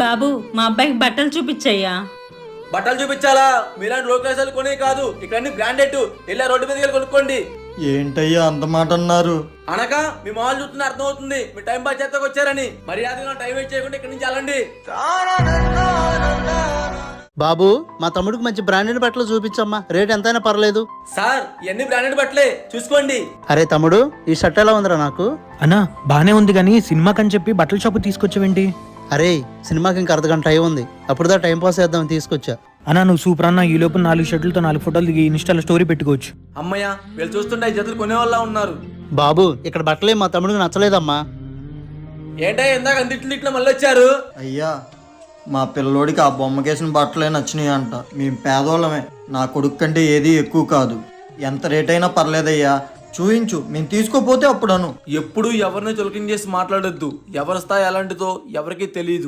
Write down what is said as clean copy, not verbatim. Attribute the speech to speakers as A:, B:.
A: బాబు మా అబ్బాయికి బట్టలు చూపించయ్యా.
B: బట్టలు చూపించాలా? మీలాంటి లోకేశాలు కొనే కాదు, ఇక్కడ అన్ని బ్రాండెడ్. ఇలా రోడ్డు మీదకి వెళ్ళి కొనుక్కోండి.
C: ఏంటయ్యా అంత మాట అన్నారు?
B: అనక మీ మామూలు చూస్తున్న అర్థం అవుతుంది, మీ టైం పాస్ చేస్తాకు వచ్చారని. మర్యాదగా టైం వేస్ట్ చేయకుండా ఇక్కడి నుంచి వెళ్ళండి.
D: బాబు, మా తమ్ముడికి మంచి బ్రాండెడ్ బట్టలు చూపించమ్మా, రేట్ ఎంతైనా పర్లేదు.
B: సార్, ఇవన్నీ బ్రాండెడ్ బట్టలే, చూసుకోండి.
D: అరే తమ్ముడు, ఈ షర్ట్ ఎలా ఉందిరా నాకు?
E: అన్నా బానే ఉంది కానీ సినిమాకని చెప్పి బట్టల షాపు తీసుకొచ్చావేంటి?
D: అరే సినిమాకి ఇంకా అర్ధగంట టైం ఉంది, అప్పుడుదా టైం పాస్ చేద్దామని తీసుకొచ్చా.
E: అన్నా నువ్వు సూపర్ అన్న, ఈ లోపు 4 షర్టులతో 4 ఫోటోలు దిగి ఇన్స్టాలో స్టోరీ పెట్టుకోవచ్చు.
B: అమ్మయ్య, వీళ్ళు చూస్తుంటే ఈ జతలు కొనే వాళ్ళ ఉన్నారు.
D: బాబు, ఇక్కడ బట్టలే మా తమ్ముడికి నచ్చలేదమ్మా.
B: ఏంటో ఇందాక అందిట్లో మళ్ళీ వచ్చారు.
C: అయ్యా, మా పిల్లోడికి ఆ బొమ్మకేసిన బట్టలే నచ్చినాయి అంట. మేము పేదోళ్ళమే, నా కొడుకు కంటే ఏది ఎక్కువ కాదు. ఎంత రేట్ అయినా పర్లేదయ్యా, చూయించు, మేము తీసుకోపోతే అప్పుడు అను.
B: ఎప్పుడు ఎవరిని చులకం చేసి మాట్లాడొద్దు. ఎవరి స్థాయి ఎలాంటిదో ఎవరికీ తెలియదు.